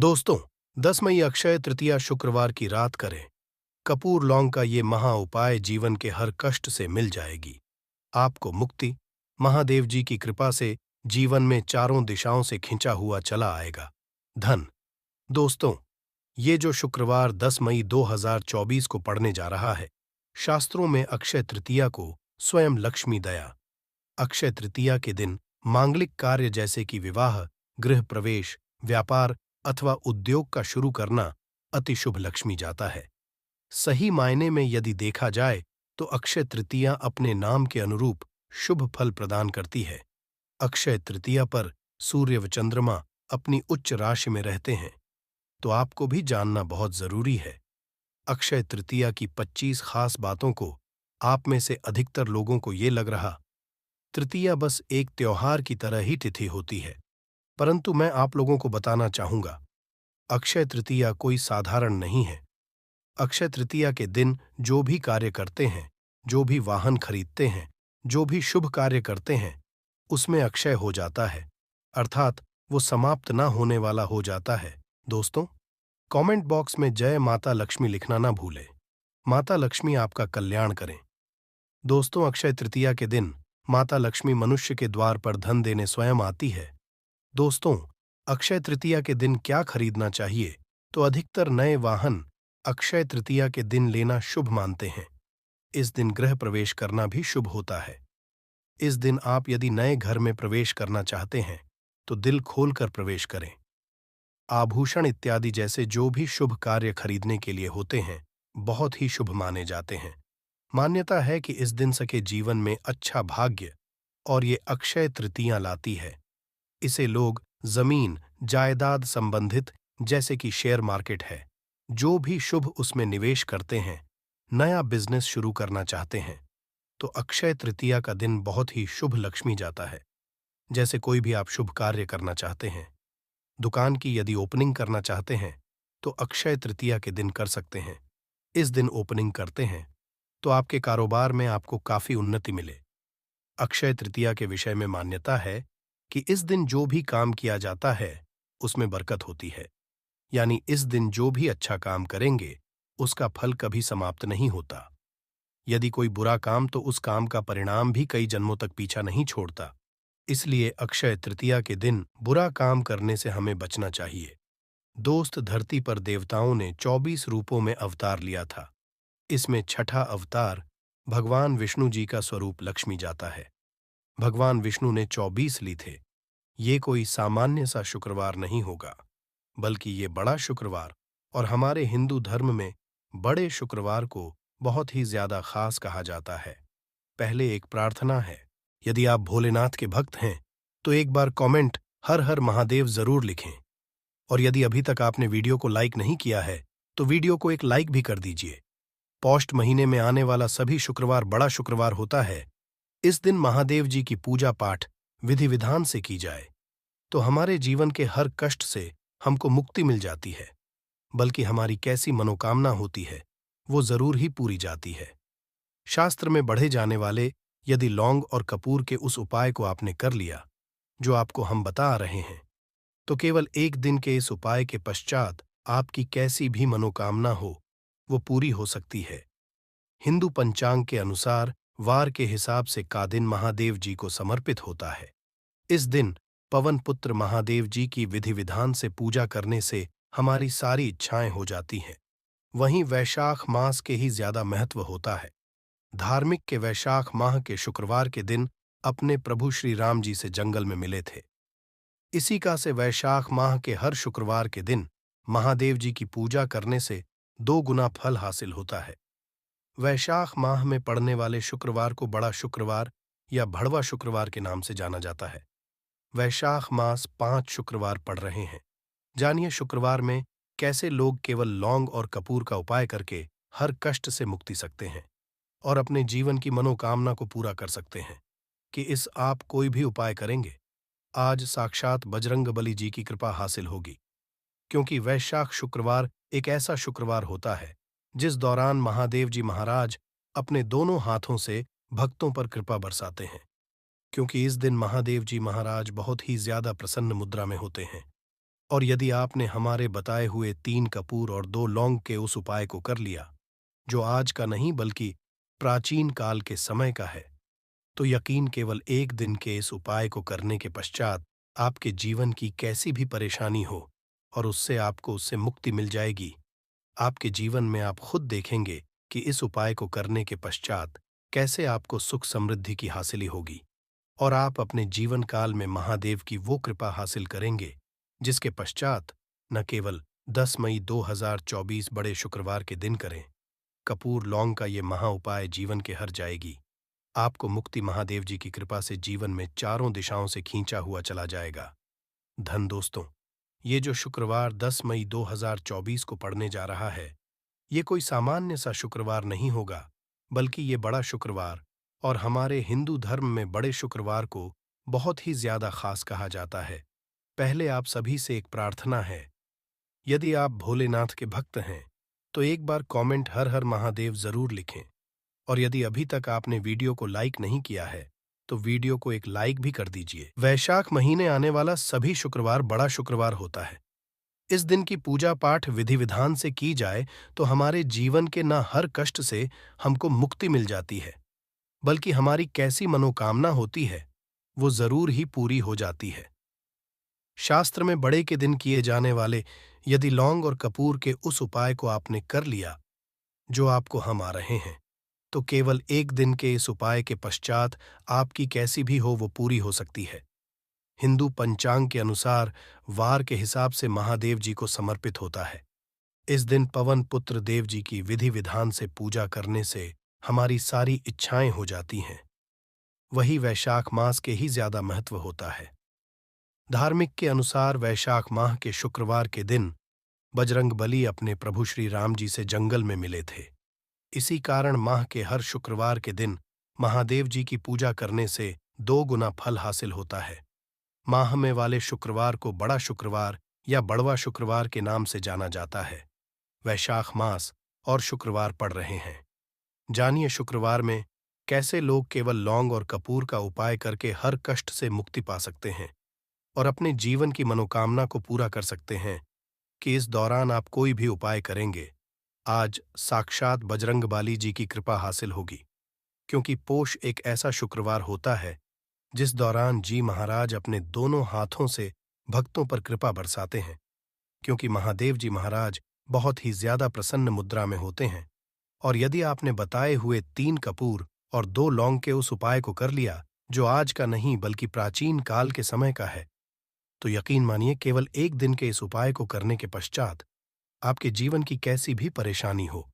दोस्तों, 10 मई अक्षय तृतीया शुक्रवार की रात करें। कपूर लौंग का ये महा उपाय जीवन के हर कष्ट से मिल जाएगी। आपको मुक्ति महादेव जी की कृपा से जीवन में चारों दिशाओं से खिंचा हुआ चला आएगा। धन। दोस्तों, ये जो शुक्रवार 10 मई 2024 को पड़ने जा रहा है, शास्त्रों में अक्षय तृतीया को स्वयं लक्ष्मी दया। अक्षय तृतीया के दिन मांगलिक कार्य जैसे कि विवाह, गृह प्रवेश, व्यापार अथवा उद्योग का शुरू करना अति शुभ लक्ष्मी जाता है। सही मायने में यदि देखा जाए तो अक्षय तृतीया अपने नाम के अनुरूप शुभ फल प्रदान करती है। अक्षय तृतीया पर सूर्य व चंद्रमा अपनी उच्च राशि में रहते हैं, तो आपको भी जानना बहुत जरूरी है। अक्षय तृतीया की 25 खास बातों को आप में से अधिकतर लोगों को ये लग रहा तृतीया बस एक त्योहार की तरह ही तिथि होती है, परंतु मैं आप लोगों को बताना चाहूंगा, अक्षय तृतीया कोई साधारण नहीं है। अक्षय तृतीया के दिन जो भी कार्य करते हैं, जो भी वाहन खरीदते हैं, जो भी शुभ कार्य करते हैं, उसमें अक्षय हो जाता है, अर्थात वो समाप्त ना होने वाला हो जाता है। दोस्तों, कमेंट बॉक्स में जय माता लक्ष्मी लिखना ना भूलें। माता लक्ष्मी आपका कल्याण करें। दोस्तों, अक्षय तृतीया के दिन माता लक्ष्मी मनुष्य के द्वार पर धन देने स्वयं आती है। दोस्तों, अक्षय तृतीया के दिन क्या खरीदना चाहिए? तो अधिकतर नए वाहन अक्षय तृतीया के दिन लेना शुभ मानते हैं। इस दिन गृह प्रवेश करना भी शुभ होता है। इस दिन आप यदि नए घर में प्रवेश करना चाहते हैं तो दिल खोलकर प्रवेश करें। आभूषण इत्यादि जैसे जो भी शुभ कार्य खरीदने के लिए होते हैं, बहुत ही शुभ माने जाते हैं। मान्यता है कि इस दिन सके जीवन में अच्छा भाग्य और ये अक्षय तृतीया लाती है। इसे लोग जमीन जायदाद संबंधित जैसे कि शेयर मार्केट है, जो भी शुभ उसमें निवेश करते हैं, नया बिजनेस शुरू करना चाहते हैं, तो अक्षय तृतीया का दिन बहुत ही शुभ लक्ष्मी जाता है। जैसे कोई भी आप शुभ कार्य करना चाहते हैं, दुकान की यदि ओपनिंग करना चाहते हैं, तो अक्षय तृतीया के दिन कर सकते हैं। इस दिन ओपनिंग करते हैं तो आपके कारोबार में आपको काफी उन्नति मिले। अक्षय तृतीया के विषय में मान्यता है कि इस दिन जो भी काम किया जाता है उसमें बरकत होती है, यानी इस दिन जो भी अच्छा काम करेंगे उसका फल कभी समाप्त नहीं होता। यदि कोई बुरा काम तो उस काम का परिणाम भी कई जन्मों तक पीछा नहीं छोड़ता। इसलिए अक्षय तृतीया के दिन बुरा काम करने से हमें बचना चाहिए। दोस्त, धरती पर देवताओं ने 24 रूपों में अवतार लिया था। इसमें छठा अवतार भगवान विष्णु जी का स्वरूप लक्ष्मी जाता है। भगवान विष्णु ने 24 ली थे। ये कोई सामान्य सा शुक्रवार नहीं होगा, बल्कि ये बड़ा शुक्रवार और हमारे हिंदू धर्म में बड़े शुक्रवार को बहुत ही ज्यादा खास कहा जाता है। पहले एक प्रार्थना है, यदि आप भोलेनाथ के भक्त हैं तो एक बार कमेंट हर हर महादेव जरूर लिखें। और यदि अभी तक आपने वीडियो को लाइक नहीं किया है तो वीडियो को एक लाइक भी कर दीजिए। पौष महीने में आने वाला सभी शुक्रवार बड़ा शुक्रवार होता है। इस दिन महादेव जी की पूजा पाठ विधि विधान से की जाए तो हमारे जीवन के हर कष्ट से हमको मुक्ति मिल जाती है, बल्कि हमारी कैसी मनोकामना होती है वो जरूर ही पूरी जाती है। शास्त्र में बढ़े जाने वाले यदि लौंग और कपूर के उस उपाय को आपने कर लिया जो आपको हम बता रहे हैं, तो केवल एक दिन के इस उपाय के पश्चात आपकी कैसी भी मनोकामना हो वो पूरी हो सकती है। हिंदू पंचांग के अनुसार वार के हिसाब से का दिन महादेव जी को समर्पित होता है। इस दिन पवन पुत्र महादेव जी की विधि विधान से पूजा करने से हमारी सारी इच्छाएं हो जाती हैं। वहीं वैशाख मास के ही ज्यादा महत्व होता है। धार्मिक के वैशाख माह के शुक्रवार के दिन अपने प्रभु श्री राम जी से जंगल में मिले थे। इसी का से वैशाख माह के हर शुक्रवार के दिन महादेव जी की पूजा करने से 2 गुना फल हासिल होता है। वैशाख माह में पड़ने वाले शुक्रवार को बड़ा शुक्रवार या भड़वा शुक्रवार के नाम से जाना जाता है। वैशाख मास 5 शुक्रवार पड़ रहे हैं। जानिए शुक्रवार में कैसे लोग केवल लौंग और कपूर का उपाय करके हर कष्ट से मुक्ति सकते हैं और अपने जीवन की मनोकामना को पूरा कर सकते हैं। कि इस आप कोई भी उपाय करेंगे, आज साक्षात बजरंगबली जी की कृपा हासिल होगी, क्योंकि वैशाख शुक्रवार एक ऐसा शुक्रवार होता है जिस दौरान महादेव जी महाराज अपने दोनों हाथों से भक्तों पर कृपा बरसाते हैं। क्योंकि इस दिन महादेव जी महाराज बहुत ही ज्यादा प्रसन्न मुद्रा में होते हैं और यदि आपने हमारे बताए हुए 3 कपूर और 2 लौंग के उस उपाय को कर लिया, जो आज का नहीं बल्कि प्राचीन काल के समय का है, तो यकीन केवल 1 दिन के इस उपाय को करने के पश्चात आपके जीवन की कैसी भी परेशानी हो और उससे मुक्ति मिल जाएगी। आपके जीवन में आप खुद देखेंगे कि इस उपाय को करने के पश्चात कैसे आपको सुख समृद्धि की हासिली होगी और आप अपने जीवन काल में महादेव की वो कृपा हासिल करेंगे जिसके पश्चात न केवल 10 मई 2024 बड़े शुक्रवार के दिन करें, कपूर लौंग का ये महा उपाय जीवन के हर जाएगी। आपको मुक्ति महादेव जी की कृपा से जीवन में चारों दिशाओं से खींचा हुआ चला जाएगा। धन दोस्तों, ये जो शुक्रवार 10 मई 2024 को पड़ने जा रहा है, ये कोई सामान्य सा शुक्रवार नहीं होगा, बल्कि ये बड़ा शुक्रवार और हमारे हिंदू धर्म में बड़े शुक्रवार को बहुत ही ज्यादा खास कहा जाता है। पहले आप सभी से एक प्रार्थना है, यदि आप भोलेनाथ के भक्त हैं, तो एक बार कमेंट हर हर महादेव जरूर लिखें और यदि अभी तक आपने वीडियो को लाइक नहीं किया है, तो वीडियो को एक लाइक भी कर दीजिए। वैशाख महीने आने वाला सभी शुक्रवार बड़ा शुक्रवार होता है। इस दिन की पूजा पाठ विधि विधान से की जाए तो हमारे जीवन के न हर कष्ट से हमको मुक्ति मिल जाती है, बल्कि हमारी कैसी मनोकामना होती है वो जरूर ही पूरी हो जाती है। शास्त्र में बड़े के दिन किए जाने वाले यदि लौंग और कपूर के उस उपाय को आपने कर लिया जो आपको हम आ रहे हैं, तो केवल 1 दिन के इस उपाय के पश्चात आपकी कैसी भी हो वो पूरी हो सकती है। हिंदू पंचांग के अनुसार वार के हिसाब से महादेव जी को समर्पित होता है। इस दिन पवन पुत्र देव जी की विधि विधान से पूजा करने से हमारी सारी इच्छाएं हो जाती हैं। वही वैशाख मास के ही ज्यादा महत्व होता है। धार्मिक के अनुसार वैशाख माह के शुक्रवार के दिन बजरंगबली अपने प्रभु श्री राम जी से जंगल में मिले थे। इसी कारण माह के हर शुक्रवार के दिन महादेव जी की पूजा करने से 2 गुना फल हासिल होता है। माह में वाले शुक्रवार को बड़ा शुक्रवार या बड़वा शुक्रवार के नाम से जाना जाता है। वैशाख मास और शुक्रवार पड़ रहे हैं। जानिए शुक्रवार में कैसे लोग केवल लौंग और कपूर का उपाय करके हर कष्ट से मुक्ति पा सकते हैं और अपने जीवन की मनोकामना को पूरा कर सकते हैं। कि इस दौरान आप कोई भी उपाय करेंगे, आज साक्षात बजरंगबली जी की कृपा हासिल होगी, क्योंकि पोष एक ऐसा शुक्रवार होता है जिस दौरान जी महाराज अपने दोनों हाथों से भक्तों पर कृपा बरसाते हैं, क्योंकि महादेव जी महाराज बहुत ही ज्यादा प्रसन्न मुद्रा में होते हैं। और यदि आपने बताए हुए 3 कपूर और 2 लौंग के उस उपाय को कर लिया जो आज का नहीं बल्कि प्राचीन काल के समय का है, तो यकीन मानिए केवल 1 दिन के इस उपाय को करने के पश्चात आपके जीवन की कैसी भी परेशानी हो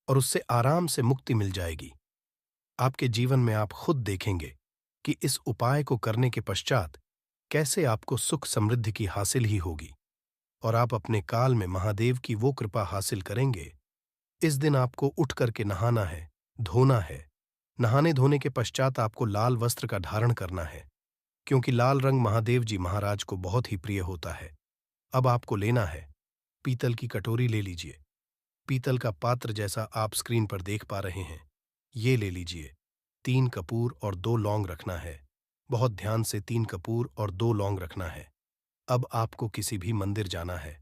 और उससे आराम से मुक्ति मिल जाएगी। आपके जीवन में आप खुद देखेंगे कि इस उपाय को करने के पश्चात कैसे आपको सुख समृद्धि की हासिल ही होगी और आप अपने काल में महादेव की वो कृपा हासिल करेंगे। इस दिन आपको उठ करके नहाना है, धोना है। नहाने धोने के पश्चात आपको लाल वस्त्र का धारण करना है, क्योंकि लाल रंग महादेव जी महाराज को बहुत ही प्रिय होता है। अब आपको लेना है पीतल की कटोरी ले लीजिए। पीतल का पात्र जैसा आप स्क्रीन पर देख पा रहे हैं, ये ले लीजिए। 3 कपूर और 2 लौंग रखना है। बहुत ध्यान से 3 कपूर और 2 लौंग रखना है। अब आपको किसी भी मंदिर जाना है।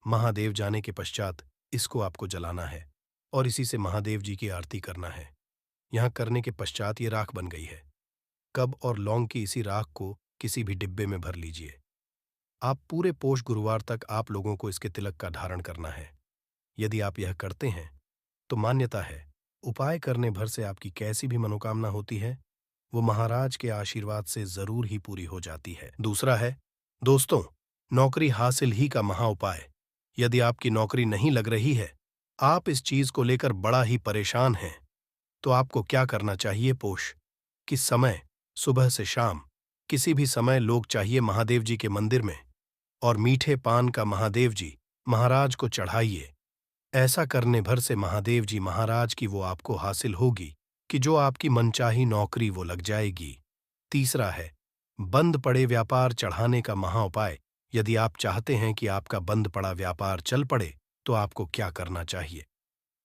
महादेव जाने के पश्चात इसको आपको जलाना है और इसी से महादेव जी की आरती करना है। यहाँ करने के पश्चात ये राख बन गई है। कब और लौंग की इसी राख को किसी भी डिब्बे में भर लीजिए। आप पूरे पोष गुरुवार तक आप लोगों को इसके तिलक का धारण करना है। यदि आप यह करते हैं तो मान्यता है उपाय करने भर से आपकी कैसी भी मनोकामना होती है वो महाराज के आशीर्वाद से जरूर ही पूरी हो जाती है। दूसरा है दोस्तों, नौकरी हासिल ही का महा उपाय। यदि आपकी नौकरी नहीं लग रही है, आप इस चीज को लेकर बड़ा ही परेशान हैं, तो आपको क्या करना चाहिए? पोष किस समय सुबह से शाम किसी भी समय लोग चाहिए महादेव जी के मंदिर में और मीठे पान का महादेव जी महाराज को चढ़ाइए। ऐसा करने भर से महादेव जी महाराज की वो आपको हासिल होगी कि जो आपकी मनचाही नौकरी वो लग जाएगी। तीसरा है बंद पड़े व्यापार चढ़ाने का महाउपाय। यदि आप चाहते हैं कि आपका बंद पड़ा व्यापार चल पड़े तो आपको क्या करना चाहिए?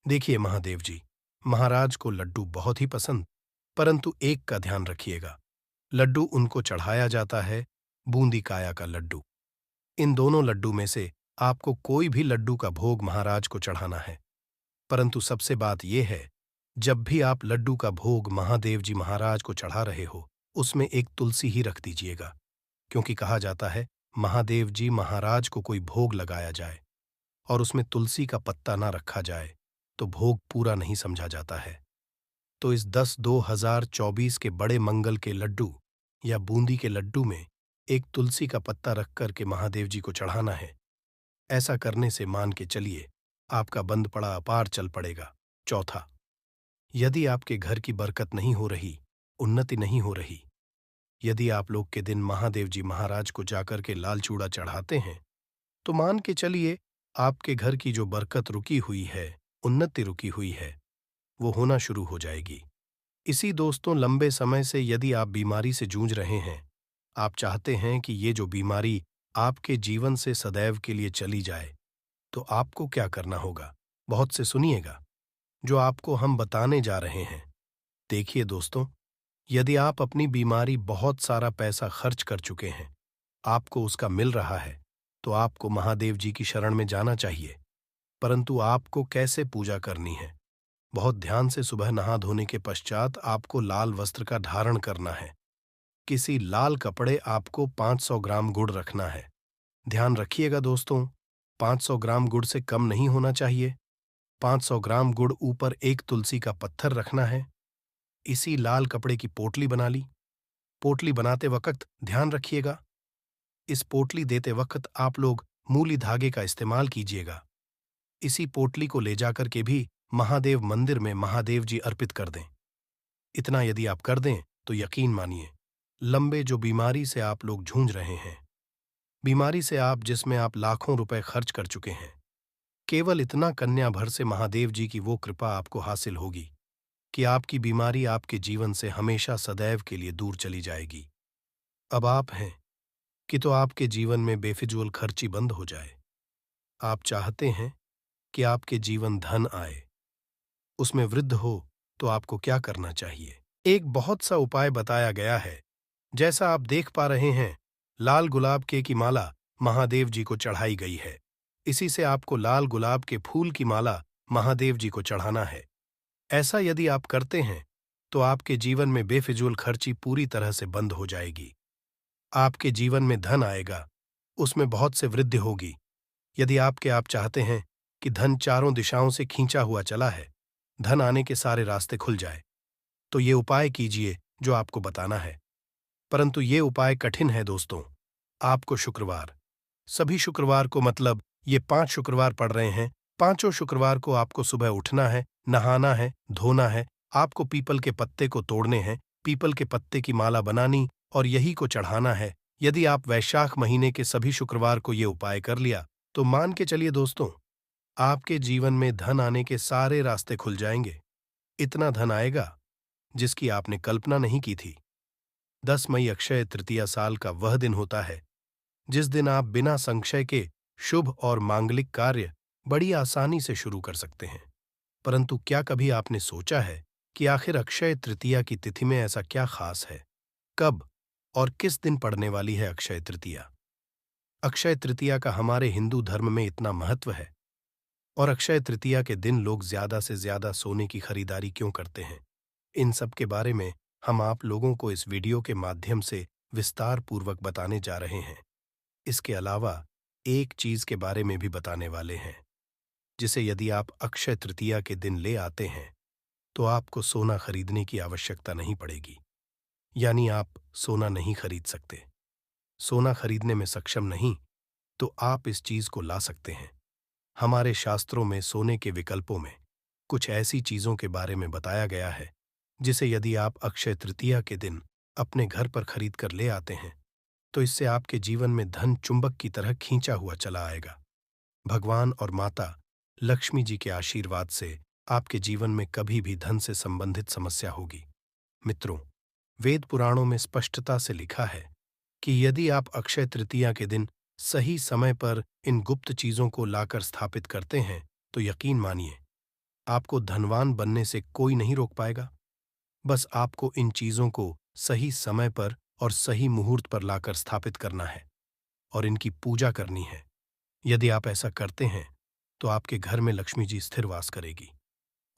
देखिए महादेव जी महाराज को लड्डू बहुत ही पसंद, परंतु एक का ध्यान रखिएगा, लड्डू उनको चढ़ाया जाता है बूंदी काया का लड्डू। इन दोनों लड्डू में से आपको कोई भी लड्डू का भोग महाराज को चढ़ाना है। परंतु सबसे बात यह है, जब भी आप लड्डू का भोग महादेव जी महाराज को चढ़ा रहे हो, उसमें एक तुलसी ही रख दीजिएगा, क्योंकि कहा जाता है महादेव जी महाराज को कोई भोग लगाया जाए और उसमें तुलसी का पत्ता ना रखा जाए तो भोग पूरा नहीं समझा जाता है। तो इस 10-2024 के बड़े मंगल के लड्डू या बूंदी के लड्डू में एक तुलसी का पत्ता रख कर के महादेव जी को चढ़ाना है। ऐसा करने से मान के चलिए आपका बंद पड़ा अपार चल पड़ेगा। चौथा, यदि आपके घर की बरकत नहीं हो रही, उन्नति नहीं हो रही, यदि आप लोग के दिन महादेव जी महाराज को जाकर के लाल चूड़ा चढ़ाते हैं, तो मान के चलिए आपके घर की जो बरकत रुकी हुई है, उन्नति रुकी हुई है, वो होना शुरू हो जाएगी। इसी दोस्तों, लंबे समय से यदि आप बीमारी से जूझ रहे हैं, आप चाहते हैं कि ये जो बीमारी आपके जीवन से सदैव के लिए चली जाए, तो आपको क्या करना होगा? बहुत से सुनिएगा जो आपको हम बताने जा रहे हैं। देखिए दोस्तों, यदि आप अपनी बीमारी बहुत सारा पैसा खर्च कर चुके हैं, आपको उसका मिल रहा है, तो आपको महादेव जी की शरण में जाना चाहिए। परंतु आपको कैसे पूजा करनी है? बहुत ध्यान से सुबह नहा धोने के पश्चात आपको लाल वस्त्र का धारण करना है। किसी लाल कपड़े आपको 500 ग्राम गुड़ रखना है। ध्यान रखिएगा दोस्तों, 500 ग्राम गुड़ से कम नहीं होना चाहिए। 500 ग्राम गुड़ ऊपर एक तुलसी का पत्थर रखना है। इसी लाल कपड़े की पोटली बना ली। पोटली बनाते वक्त ध्यान रखिएगा, इस पोटली देते वक्त आप लोग मूली धागे का इस्तेमाल कीजिएगा। इसी पोटली को ले जाकर के भी महादेव मंदिर में महादेव जी अर्पित कर दें। इतना यदि आप कर दें तो यकीन मानिए, लंबे जो बीमारी से आप लोग जूझ रहे हैं, बीमारी से आप जिसमें आप लाखों रुपए खर्च कर चुके हैं, केवल इतना कन्या भर से महादेव जी की वो कृपा आपको हासिल होगी कि आपकी बीमारी आपके जीवन से हमेशा सदैव के लिए दूर चली जाएगी। अब आप हैं कि तो आपके जीवन में बेफिजूल खर्ची बंद हो जाए। आप चाहते हैं कि आपके जीवन धन आए, उसमें वृद्धि हो, तो आपको क्या करना चाहिए? एक बहुत सा उपाय बताया गया है। जैसा आप देख पा रहे हैं, लाल गुलाब के की माला महादेव जी को चढ़ाई गई है। इसी से आपको लाल गुलाब के फूल की माला महादेव जी को चढ़ाना है। ऐसा यदि आप करते हैं तो आपके जीवन में बेफिजूल खर्ची पूरी तरह से बंद हो जाएगी। आपके जीवन में धन आएगा, उसमें बहुत से वृद्धि होगी। यदि आप चाहते हैं कि धन चारों दिशाओं से खींचा हुआ चला है, धन आने के सारे रास्ते खुल जाए, तो ये उपाय कीजिए जो आपको बताना है। परंतु ये उपाय कठिन है दोस्तों। आपको शुक्रवार, सभी शुक्रवार को, मतलब ये 5 शुक्रवार पड़ रहे हैं, पांचों शुक्रवार को आपको सुबह उठना है, नहाना है, धोना है, आपको पीपल के पत्ते को तोड़ने हैं, पीपल के पत्ते की माला बनानी और यही को चढ़ाना है। यदि आप वैशाख महीने के सभी शुक्रवार को ये उपाय कर लिया, तो मान के चलिए दोस्तों, आपके जीवन में धन आने के सारे रास्ते खुल जाएंगे। इतना धन आएगा जिसकी आपने कल्पना नहीं की थी। 10 मई अक्षय तृतीया साल का वह दिन होता है जिस दिन आप बिना संशय के शुभ और मांगलिक कार्य बड़ी आसानी से शुरू कर सकते हैं। परंतु क्या कभी आपने सोचा है कि आखिर अक्षय तृतीया की तिथि में ऐसा क्या खास है? कब और किस दिन पड़ने वाली है अक्षय तृतीया? अक्षय तृतीया का हमारे हिंदू धर्म में इतना महत्व है, और अक्षय तृतीया के दिन लोग ज्यादा से ज्यादा सोने की खरीदारी क्यों करते हैं? इन सब के बारे में हम आप लोगों को इस वीडियो के माध्यम से विस्तार पूर्वक बताने जा रहे हैं। इसके अलावा एक चीज के बारे में भी बताने वाले हैं, जिसे यदि आप अक्षय तृतीया के दिन ले आते हैं तो आपको सोना खरीदने की आवश्यकता नहीं पड़ेगी। यानी आप सोना नहीं खरीद सकते, सोना खरीदने में सक्षम नहीं, तो आप इस चीज को ला सकते हैं। हमारे शास्त्रों में सोने के विकल्पों में कुछ ऐसी चीजों के बारे में बताया गया है जिसे यदि आप अक्षय तृतीया के दिन अपने घर पर खरीद कर ले आते हैं तो इससे आपके जीवन में धन चुंबक की तरह खींचा हुआ चला आएगा। भगवान और माता लक्ष्मी जी के आशीर्वाद से आपके जीवन में कभी भी धन से संबंधित समस्या होगी। मित्रों, वेद पुराणों में स्पष्टता से लिखा है कि यदि आप अक्षय तृतीया के दिन सही समय पर इन गुप्त चीजों को लाकर स्थापित करते हैं तो यकीन मानिए, आपको धनवान बनने से कोई नहीं रोक पाएगा। बस आपको इन चीजों को सही समय पर और सही मुहूर्त पर लाकर स्थापित करना है। और इनकी पूजा करनी है। यदि आप ऐसा करते हैं तो आपके घर में लक्ष्मी जी स्थिर वास करेगी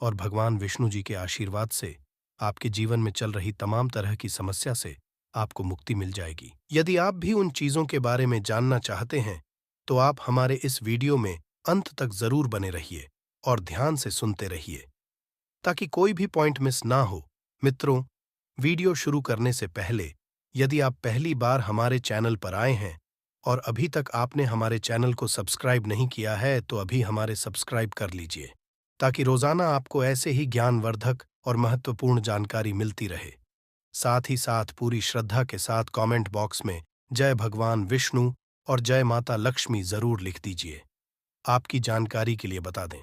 और भगवान विष्णु जी के आशीर्वाद से आपके जीवन में चल रही तमाम तरह की समस्या से आपको मुक्ति मिल जाएगी। यदि आप भी उन चीजों के बारे में जानना चाहते हैं तो आप हमारे इस वीडियो में अंत तक जरूर बने रहिए और ध्यान से सुनते रहिए ताकि कोई भी पॉइंट मिस ना हो। मित्रों, वीडियो शुरू करने से पहले यदि आप पहली बार हमारे चैनल पर आए हैं और अभी तक आपने हमारे चैनल को सब्सक्राइब नहीं किया है तो अभी हमारे सब्सक्राइब कर लीजिए ताकि रोजाना आपको ऐसे ही ज्ञानवर्धक और महत्वपूर्ण जानकारी मिलती रहे। साथ ही साथ पूरी श्रद्धा के साथ कमेंट बॉक्स में जय भगवान विष्णु और जय माता लक्ष्मी जरूर लिख दीजिए। आपकी जानकारी के लिए बता दें,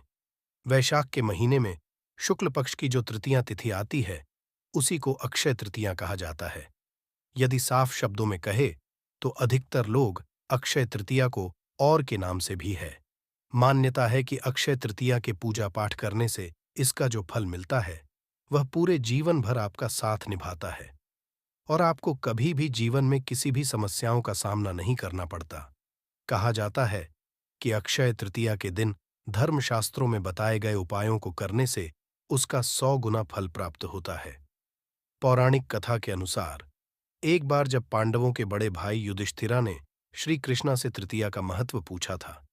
वैशाख के महीने में शुक्ल पक्ष की जो तृतीया तिथि आती है उसी को अक्षय तृतीया कहा जाता है। यदि साफ शब्दों में कहे तो अधिकतर लोग अक्षय तृतीया को और के नाम से भी है। मान्यता है कि अक्षय तृतीया के पूजा पाठ करने से इसका जो फल मिलता है वह पूरे जीवन भर आपका साथ निभाता है और आपको कभी भी जीवन में किसी भी समस्याओं का सामना नहीं करना पड़ता। कहा जाता है कि अक्षय तृतीया के दिन धर्मशास्त्रों में बताए गए उपायों को करने से उसका 100 गुना फल प्राप्त होता है। पौराणिक कथा के अनुसार एक बार जब पांडवों के बड़े भाई युधिष्ठिरा ने श्री कृष्णा से तृतीया का महत्व पूछा था,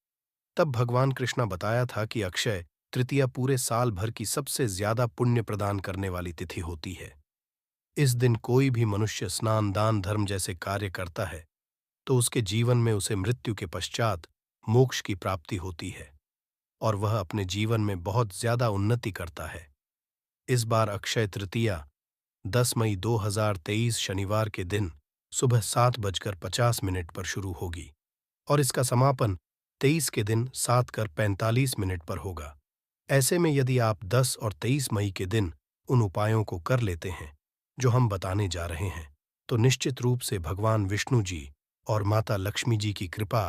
तब भगवान कृष्णा बताया था कि अक्षय तृतीया पूरे साल भर की सबसे ज्यादा पुण्य प्रदान करने वाली तिथि होती है। इस दिन कोई भी मनुष्य स्नान, दान, धर्म जैसे कार्य करता है तो उसके जीवन में उसे मृत्यु के पश्चात मोक्ष की प्राप्ति होती है और वह अपने जीवन में बहुत ज्यादा उन्नति करता है। इस बार अक्षय तृतीया 10 मई 2023 शनिवार के दिन सुबह 7:50 पर शुरू होगी और इसका समापन 23 के दिन 7:45 पर होगा। ऐसे में यदि आप 10 और 23 मई के दिन उन उपायों को कर लेते हैं जो हम बताने जा रहे हैं तो निश्चित रूप से भगवान विष्णु जी और माता लक्ष्मी जी की कृपा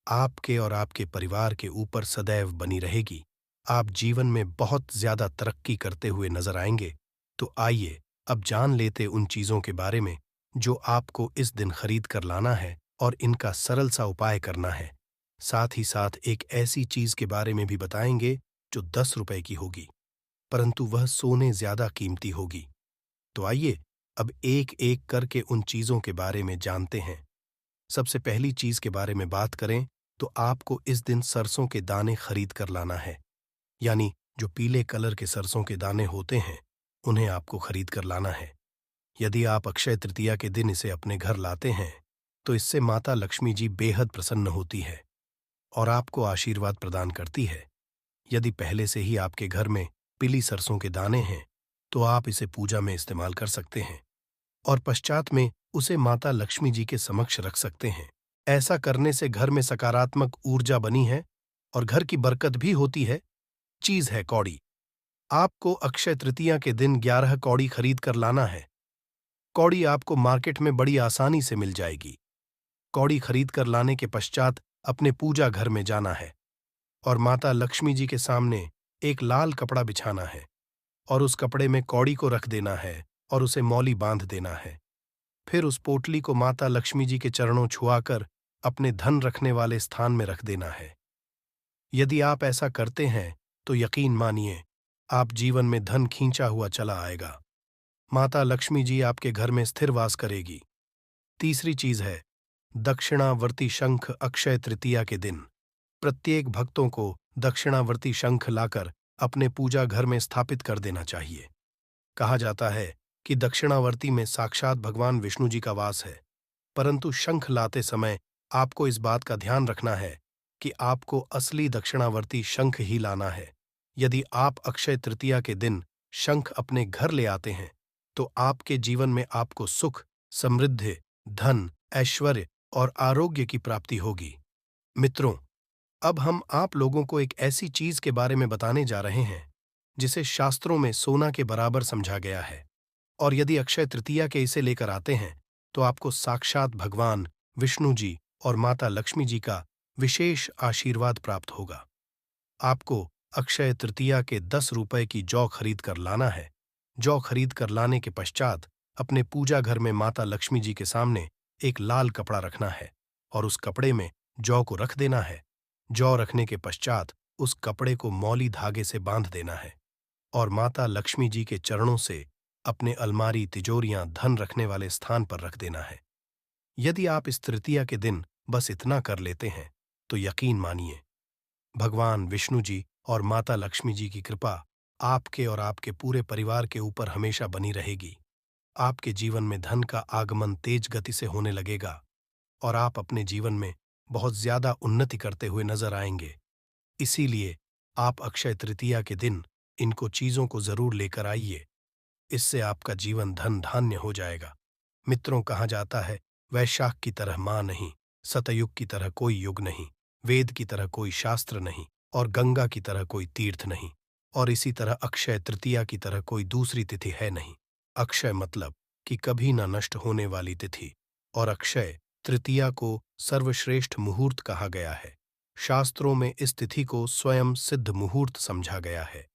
आपके और आपके परिवार के ऊपर सदैव बनी रहेगी। आप जीवन में बहुत ज्यादा तरक्की करते हुए नजर आएंगे। तो आइए अब जान लेते उन चीजों के बारे में जो आपको इस दिन खरीद कर लाना है और इनका सरल सा उपाय करना है। साथ ही साथ एक ऐसी चीज के बारे में भी बताएंगे जो 10 रुपए की होगी परंतु वह सोने ज्यादा कीमती होगी। तो आइए अब एक एक करके उन चीजों के बारे में जानते हैं। सबसे पहली चीज के बारे में बात करें तो आपको इस दिन सरसों के दाने खरीद कर लाना है, यानी जो पीले कलर के सरसों के दाने होते हैं उन्हें आपको खरीद कर लाना है। यदि आप अक्षय तृतीया के दिन इसे अपने घर लाते हैं तो इससे माता लक्ष्मी जी बेहद प्रसन्न होती है और आपको आशीर्वाद प्रदान करती है। यदि पहले से ही आपके घर में पीली सरसों के दाने हैं तो आप इसे पूजा में इस्तेमाल कर सकते हैं और पश्चात में उसे माता लक्ष्मी जी के समक्ष रख सकते हैं। ऐसा करने से घर में सकारात्मक ऊर्जा बनी है और घर की बरकत भी होती है। चीज है कौड़ी। आपको अक्षय तृतीया के दिन 11 कौड़ी खरीद कर लाना है। कौड़ी आपको मार्केट में बड़ी आसानी से मिल जाएगी। कौड़ी खरीद कर लाने के पश्चात अपने पूजा घर में जाना है और माता लक्ष्मी जी के सामने एक लाल कपड़ा बिछाना है और उस कपड़े में कौड़ी को रख देना है और उसे मौली बांध देना है। फिर उस पोटली को माता लक्ष्मी जी के चरणों छुआकर अपने धन रखने वाले स्थान में रख देना है। यदि आप ऐसा करते हैं तो यकीन मानिए आप जीवन में धन खींचा हुआ चला आएगा। माता लक्ष्मी जी आपके घर में स्थिर वास करेगी। तीसरी चीज है दक्षिणावर्ती शंख। अक्षय तृतीया के दिन प्रत्येक भक्तों को दक्षिणावर्ती शंख लाकर अपने पूजा घर में स्थापित कर देना चाहिए। कहा जाता है कि दक्षिणावर्ती में साक्षात भगवान विष्णु जी का वास है, परंतु शंख लाते समय आपको इस बात का ध्यान रखना है कि आपको असली दक्षिणावर्ती शंख ही लाना है। यदि आप अक्षय तृतीया के दिन शंख अपने घर ले आते हैं तो आपके जीवन में आपको सुख, समृद्धि, धन, ऐश्वर्य और आरोग्य की प्राप्ति होगी। मित्रों, अब हम आप लोगों को एक ऐसी चीज के बारे में बताने जा रहे हैं जिसे शास्त्रों में सोना के बराबर समझा गया है और यदि अक्षय तृतीया के इसे लेकर आते हैं तो आपको साक्षात भगवान विष्णु जी और माता लक्ष्मी जी का विशेष आशीर्वाद प्राप्त होगा। आपको अक्षय तृतीया के 10 रुपए की जौ खरीद कर लाना है। जौ खरीद कर लाने के पश्चात अपने पूजा घर में माता लक्ष्मी जी के सामने एक लाल कपड़ा रखना है और उस कपड़े में जौ को रख देना है। जौ रखने के पश्चात उस कपड़े को मौली धागे से बांध देना है और माता लक्ष्मी जी के चरणों से अपने अलमारी तिजोरियां धन रखने वाले स्थान पर रख देना है। यदि आप इस तृतीया के दिन बस इतना कर लेते हैं तो यकीन मानिए, भगवान विष्णु जी और माता लक्ष्मी जी की कृपा आपके और आपके पूरे परिवार के ऊपर हमेशा बनी रहेगी। आपके जीवन में धन का आगमन तेज गति से होने लगेगा और आप अपने जीवन में बहुत ज्यादा उन्नति करते हुए नजर आएंगे। इसीलिए आप अक्षय तृतीया के दिन इनको चीजों को जरूर लेकर आइए। इससे आपका जीवन धन धान्य हो जाएगा। मित्रों, कहा जाता है, वैशाख की तरह मां नहीं, सतयुग की तरह कोई युग नहीं, वेद की तरह कोई शास्त्र नहीं और गंगा की तरह कोई तीर्थ नहीं, और इसी तरह अक्षय तृतीया की तरह कोई दूसरी तिथि है नहीं। अक्षय मतलब कि कभी न नष्ट होने वाली तिथि, और अक्षय तृतीया को सर्वश्रेष्ठ मुहूर्त कहा गया है। शास्त्रों में इस तिथि को स्वयं सिद्ध मुहूर्त समझा गया है।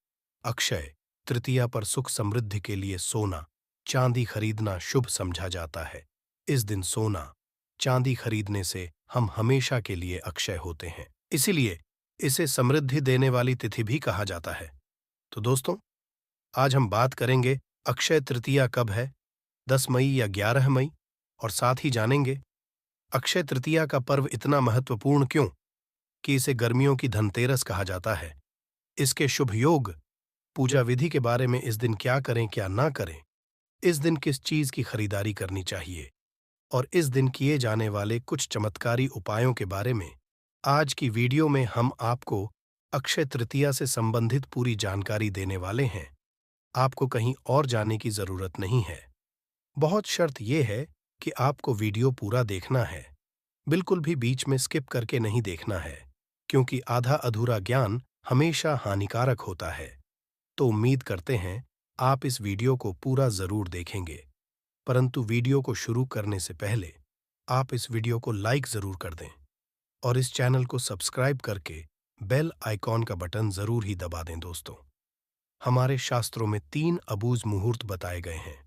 अक्षय तृतीया पर सुख समृद्धि के लिए सोना चांदी खरीदना शुभ समझा जाता है। इस दिन सोना चांदी खरीदने से हम हमेशा के लिए अक्षय होते हैं, इसीलिए इसे समृद्धि देने वाली तिथि भी कहा जाता है। तो दोस्तों, आज हम बात करेंगे अक्षय तृतीया कब है, 10 मई या 11 मई, और साथ ही जानेंगे अक्षय तृतीया का पर्व इतना महत्वपूर्ण क्यों कि इसे गर्मियों की धनतेरस कहा जाता है। इसके शुभ योग, पूजा विधि के बारे में, इस दिन क्या करें क्या ना करें, इस दिन किस चीज की खरीदारी करनी चाहिए और इस दिन किए जाने वाले कुछ चमत्कारी उपायों के बारे में आज की वीडियो में हम आपको अक्षय तृतीया से संबंधित पूरी जानकारी देने वाले हैं। आपको कहीं और जाने की जरूरत नहीं है। बहुत शर्त यह है कि आपको वीडियो पूरा देखना है, बिल्कुल भी बीच में स्किप करके नहीं देखना है, क्योंकि आधा अधूरा ज्ञान हमेशा हानिकारक होता है। तो उम्मीद करते हैं आप इस वीडियो को पूरा जरूर देखेंगे, परंतु वीडियो को शुरू करने से पहले आप इस वीडियो को लाइक जरूर कर दें और इस चैनल को सब्सक्राइब करके बेल आइकॉन का बटन जरूर ही दबा दें। दोस्तों, हमारे शास्त्रों में 3 अबूझ मुहूर्त बताए गए हैं,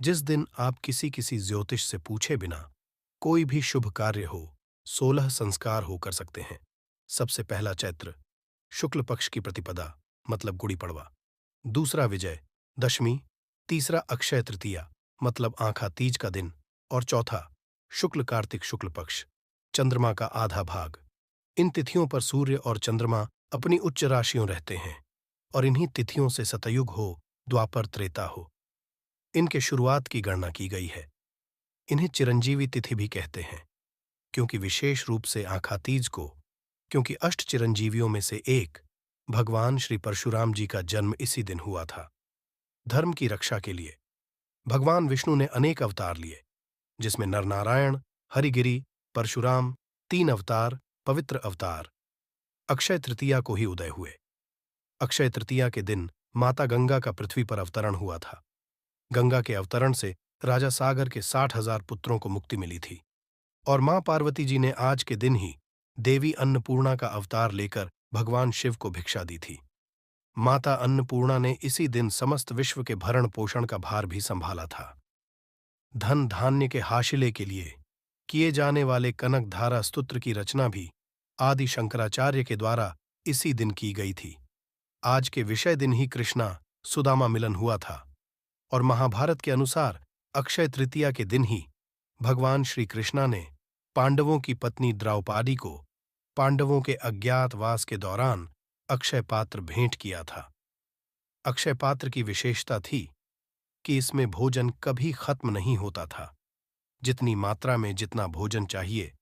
जिस दिन आप किसी ज्योतिष से पूछे बिना कोई भी शुभ कार्य हो, 16 संस्कार हो कर सकते हैं। सबसे पहला चैत्र शुक्ल पक्ष की प्रतिपदा मतलब गुड़ी पड़वा, दूसरा विजय दशमी, तीसरा अक्षय तृतीया मतलब आँखा तीज का दिन, और चौथा शुक्ल कार्तिक शुक्ल पक्ष चंद्रमा का आधा भाग। इन तिथियों पर सूर्य और चंद्रमा अपनी उच्च राशियों रहते हैं और इन्हीं तिथियों से सतयुग हो, द्वापर, त्रेता हो, इनके शुरुआत की गणना की गई है। इन्हें चिरंजीवी तिथि भी कहते हैं, क्योंकि विशेष रूप से आँखा तीज को, क्योंकि अष्ट चिरंजीवियों में से एक भगवान श्री परशुराम जी का जन्म इसी दिन हुआ था। धर्म की रक्षा के लिए भगवान विष्णु ने अनेक अवतार लिए, जिसमें नरनारायण, हरिगिरि, परशुराम, 3 अवतार, पवित्र अवतार अक्षय तृतीया को ही उदय हुए। अक्षय तृतीया के दिन माता गंगा का पृथ्वी पर अवतरण हुआ था। गंगा के अवतरण से राजा सागर के 60,000 पुत्रों को मुक्ति मिली थी और मां पार्वती जी ने आज के दिन ही देवी अन्नपूर्णा का अवतार लेकर भगवान शिव को भिक्षा दी थी। माता अन्नपूर्णा ने इसी दिन समस्त विश्व के भरण पोषण का भार भी संभाला था। धन धान्य के हाशिले के लिए किए जाने वाले कनक धारा स्तुत्र की रचना भी आदि शंकराचार्य के द्वारा इसी दिन की गई थी। आज के विषय दिन ही कृष्णा सुदामा मिलन हुआ था और महाभारत के अनुसार अक्षय तृतीया के दिन ही भगवान श्री कृष्णा ने पांडवों की पत्नी द्रौपदी को पांडवों के अज्ञातवास के दौरान अक्षय पात्र भेंट किया था। अक्षय पात्र की विशेषता थी कि इसमें भोजन कभी खत्म नहीं होता था। जितनी मात्रा में जितना भोजन चाहिए,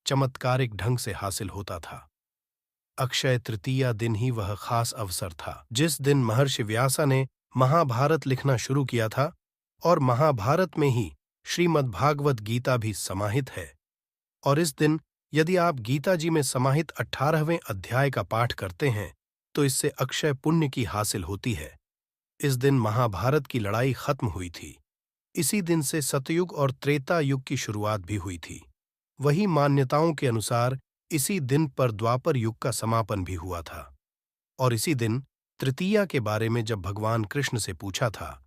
चमत्कारिक ढंग से हासिल होता था। अक्षय तृतीया दिन ही वह खास अवसर था जिस दिन महर्षि व्यासा ने महाभारत लिखना शुरू किया था और महाभारत में ही श्रीमद्भागवत गीता भी समाहित है। और इस दिन यदि आप गीता जी में समाहित 18वें अध्याय का पाठ करते हैं तो इससे अक्षय पुण्य की हासिल होती है। इस दिन महाभारत की लड़ाई खत्म हुई थी। इसी दिन से सतयुग और त्रेता युग की शुरुआत भी हुई थी। वही मान्यताओं के अनुसार इसी दिन पर द्वापर युग का समापन भी हुआ था। और इसी दिन तृतीया के बारे में जब भगवान कृष्ण से पूछा था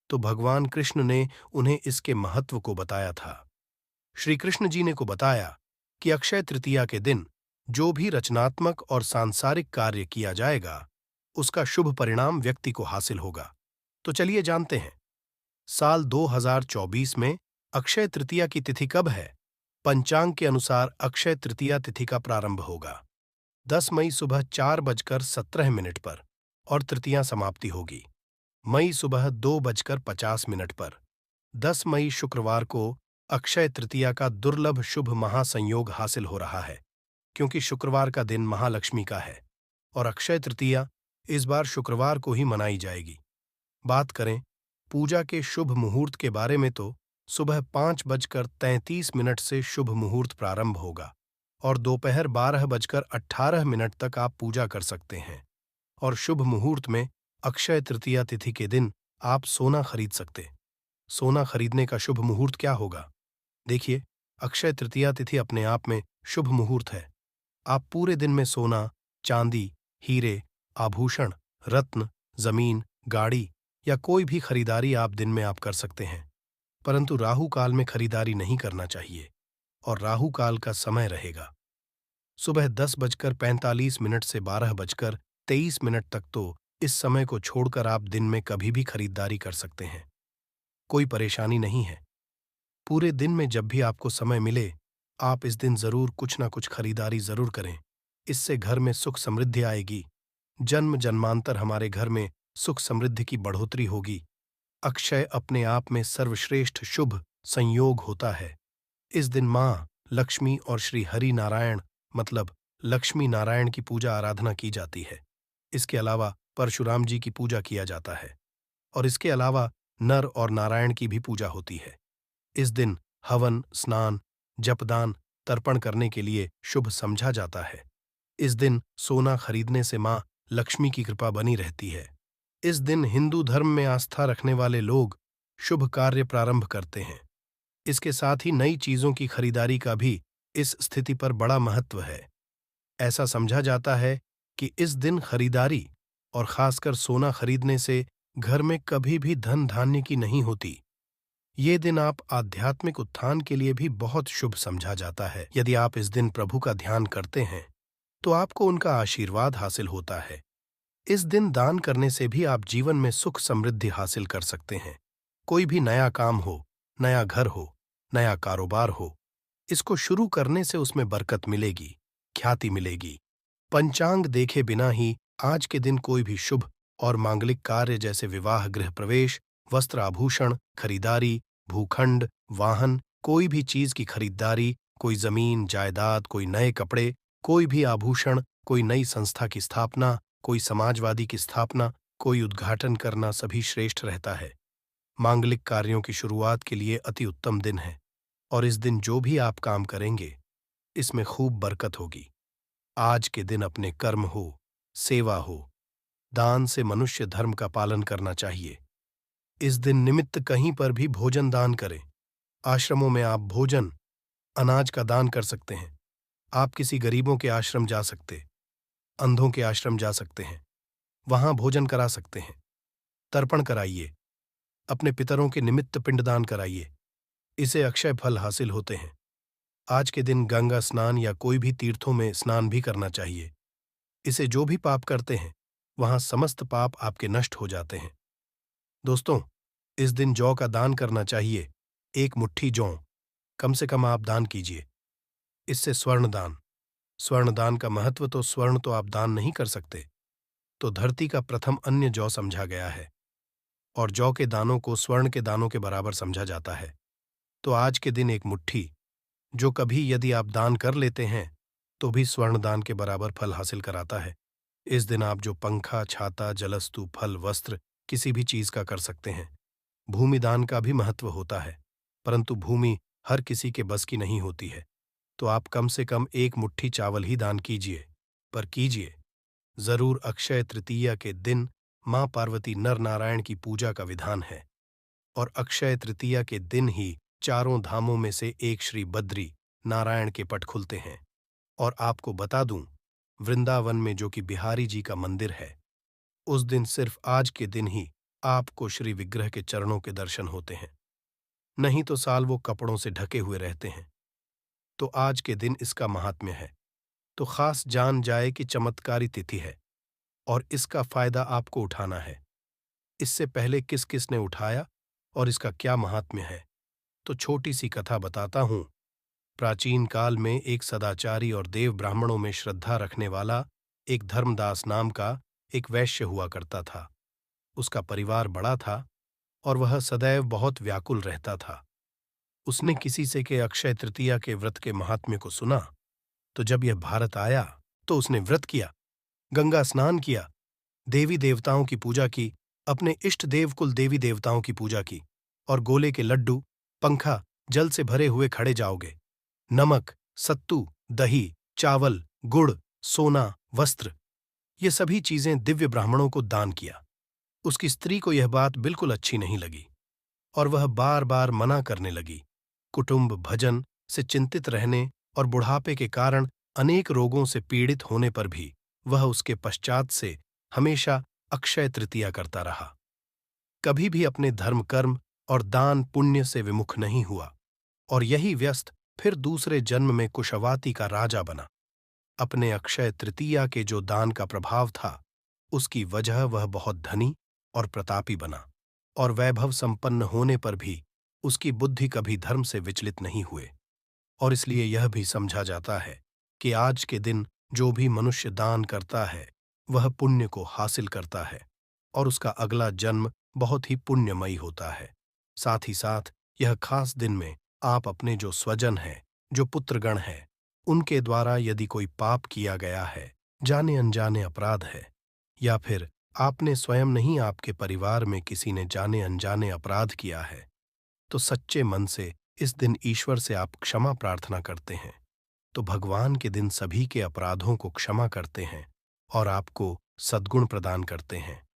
तो भगवान कृष्ण ने उन्हें इसके महत्व को बताया था। श्री कृष्ण जी ने को बताया कि अक्षय तृतीया के दिन जो भी रचनात्मक और सांसारिक कार्य किया जाएगा, उसका शुभ परिणाम व्यक्ति को हासिल होगा। तो चलिए जानते हैं, साल 2024 में अक्षय तृतीया की तिथि कब है? पंचांग के अनुसार अक्षय तृतीया तिथि का प्रारंभ होगा 10 मई सुबह 4:17 पर और तृतीया समाप्ति होगी मई सुबह 2:50 पर। 10 मई शुक्रवार को अक्षय तृतीया का दुर्लभ शुभ महासंयोग हासिल हो रहा है, क्योंकि शुक्रवार का दिन महालक्ष्मी का है और अक्षय तृतीया इस बार शुक्रवार को ही मनाई जाएगी। बात करें पूजा के शुभ मुहूर्त के बारे में तो सुबह 5:33 से शुभ मुहूर्त प्रारंभ होगा और दोपहर 12:18 तक आप पूजा कर सकते हैं। और शुभ मुहूर्त में अक्षय तृतीया तिथि के दिन आप सोना खरीद सकते। सोना खरीदने का शुभ मुहूर्त क्या होगा? देखिए, अक्षय तृतीया तिथि अपने आप में शुभ मुहूर्त है। आप पूरे दिन में सोना, चांदी, हीरे, आभूषण, रत्न, जमीन, गाड़ी या कोई भी खरीदारी आप दिन में आप कर सकते हैं। परंतु राहु काल में खरीदारी नहीं करना चाहिए और राहु काल का समय रहेगा सुबह 10:45 से 12:23 तक। तो इस समय को छोड़कर आप दिन में कभी भी खरीदारी कर सकते हैं, कोई परेशानी नहीं है। पूरे दिन में जब भी आपको समय मिले, आप इस दिन जरूर कुछ ना कुछ खरीदारी जरूर करें। इससे घर में सुख समृद्धि आएगी, जन्म जन्मांतर हमारे घर में सुख समृद्धि की बढ़ोतरी होगी। अक्षय अपने आप में सर्वश्रेष्ठ शुभ संयोग होता है। इस दिन माँ लक्ष्मी और श्री हरि नारायण मतलब लक्ष्मी नारायण की पूजा आराधना की जाती है। इसके अलावा परशुराम जी की पूजा किया जाता है और इसके अलावा नर और नारायण की भी पूजा होती है। इस दिन हवन, स्नान, जपदान, तर्पण करने के लिए शुभ समझा जाता है। इस दिन सोना खरीदने से माँ लक्ष्मी की कृपा बनी रहती है। इस दिन हिंदू धर्म में आस्था रखने वाले लोग शुभ कार्य प्रारंभ करते हैं। इसके साथ ही नई चीजों की खरीदारी का भी इस स्थिति पर बड़ा महत्व है। ऐसा समझा जाता है कि इस दिन खरीदारी और खासकर सोना खरीदने से घर में कभी भी धन धान्य की नहीं होती। ये दिन आप आध्यात्मिक उत्थान के लिए भी बहुत शुभ समझा जाता है। यदि आप इस दिन प्रभु का ध्यान करते हैं तो आपको उनका आशीर्वाद हासिल होता है। इस दिन दान करने से भी आप जीवन में सुख समृद्धि हासिल कर सकते हैं। कोई भी नया काम हो, नया घर हो, नया कारोबार हो, इसको शुरू करने से उसमें बरकत मिलेगी, ख्याति मिलेगी। पंचांग देखे बिना ही आज के दिन कोई भी शुभ और मांगलिक कार्य जैसे विवाह, गृह प्रवेश, वस्त्र आभूषण, खरीदारी, भूखंड, वाहन, कोई भी चीज की खरीदारी, कोई जमीन जायदाद, कोई नए कपड़े, कोई भी आभूषण, कोई नई संस्था की स्थापना, कोई समाजवादी की स्थापना, कोई उद्घाटन करना सभी श्रेष्ठ रहता है। मांगलिक कार्यों की शुरुआत के लिए अति उत्तम दिन है और इस दिन जो भी आप काम करेंगे, इसमें खूब बरकत होगी। आज के दिन अपने कर्म हो, सेवा हो, दान से मनुष्य धर्म का पालन करना चाहिए। इस दिन निमित्त कहीं पर भी भोजन दान करें। आश्रमों में आप भोजन, अनाज का दान कर सकते हैं। आप किसी गरीबों के आश्रम जा सकते, अंधों के आश्रम जा सकते हैं, वहां भोजन करा सकते हैं। तर्पण कराइए, अपने पितरों के निमित्त पिंडदान कराइए, इसे अक्षय फल हासिल होते हैं। आज के दिन गंगा स्नान या कोई भी तीर्थों में स्नान भी करना चाहिए। इसे जो भी पाप करते हैं, वहां समस्त पाप आपके नष्ट हो जाते हैं। दोस्तों, इस दिन जौ का दान करना चाहिए। 1 मुट्ठी जौ कम से कम आप दान कीजिए। इससे स्वर्ण दान का महत्व तो स्वर्ण तो आप दान नहीं कर सकते, तो धरती का प्रथम अन्य जौ समझा गया है और जौ के दानों को स्वर्ण के दानों के बराबर समझा जाता है। तो आज के दिन 1 मुट्ठी जो कभी यदि आप दान कर लेते हैं तो भी स्वर्ण दान के बराबर फल हासिल कराता है। इस दिन आप जो पंखा, छाता, जलस्तु, फल, वस्त्र किसी भी चीज का कर सकते हैं। भूमि दान का भी महत्व होता है, परंतु भूमि हर किसी के बस की नहीं होती है, तो आप कम से कम 1 मुट्ठी चावल ही दान कीजिए, पर कीजिए जरूर। अक्षय तृतीया के दिन मां पार्वती नर नारायण की पूजा का विधान है और अक्षय तृतीया के दिन ही चारों धामों में से एक श्री बद्री नारायण के पट खुलते हैं। और आपको बता दूं, वृंदावन में जो कि बिहारी जी का मंदिर है, उस दिन सिर्फ आज के दिन ही आपको श्री विग्रह के चरणों के दर्शन होते हैं, नहीं तो साल वो कपड़ों से ढके हुए रहते हैं। तो आज के दिन इसका महात्म्य है। तो खास जान जाए कि चमत्कारी तिथि है और इसका फायदा आपको उठाना है। इससे पहले किस किस ने उठाया और इसका क्या महात्म्य है, तो छोटी सी कथा बताता हूं। प्राचीन काल में एक सदाचारी और देव ब्राह्मणों में श्रद्धा रखने वाला एक धर्मदास नाम का एक वैश्य हुआ करता था। उसका परिवार बड़ा था और वह सदैव बहुत व्याकुल रहता था। उसने किसी से के अक्षय तृतीया के व्रत के महात्म्य को सुना, तो जब यह भारत आया तो उसने व्रत किया, गंगा स्नान किया, देवी देवताओं की पूजा की, अपने इष्ट देव कुल देवी देवताओं की पूजा की और गोले के लड्डू, पंखा, जल से भरे हुए खड़े जाओगे, नमक, सत्तू, दही, चावल, गुड़, सोना, वस्त्र, ये सभी चीजें दिव्य ब्राह्मणों को दान किया। उसकी स्त्री को यह बात बिल्कुल अच्छी नहीं लगी और वह बार बार मना करने लगी। कुटुंब भजन से चिंतित रहने और बुढ़ापे के कारण अनेक रोगों से पीड़ित होने पर भी वह उसके पश्चात से हमेशा अक्षय तृतीया करता रहा। कभी भी अपने धर्म कर्म और दान पुण्य से विमुख नहीं हुआ और यही व्यस्त फिर दूसरे जन्म में कुशवाती का राजा बना। अपने अक्षय तृतीया के जो दान का प्रभाव था, उसकी वजह वह बहुत धनी और प्रतापी बना और वैभव संपन्न होने पर भी उसकी बुद्धि कभी धर्म से विचलित नहीं हुए। और इसलिए यह भी समझा जाता है कि आज के दिन जो भी मनुष्य दान करता है वह पुण्य को हासिल करता है और उसका अगला जन्म बहुत ही पुण्यमयी होता है। साथ ही साथ यह खास दिन में आप अपने जो स्वजन हैं, जो पुत्रगण हैं, उनके द्वारा यदि कोई पाप किया गया है, जाने अनजाने अपराध है, या फिर आपने स्वयं नहीं, आपके परिवार में किसी ने जाने अनजाने अपराध किया है, तो सच्चे मन से इस दिन ईश्वर से आप क्षमा प्रार्थना करते हैं, तो भगवान के दिन सभी के अपराधों को क्षमा करते हैं और आपको सद्गुण प्रदान करते हैं।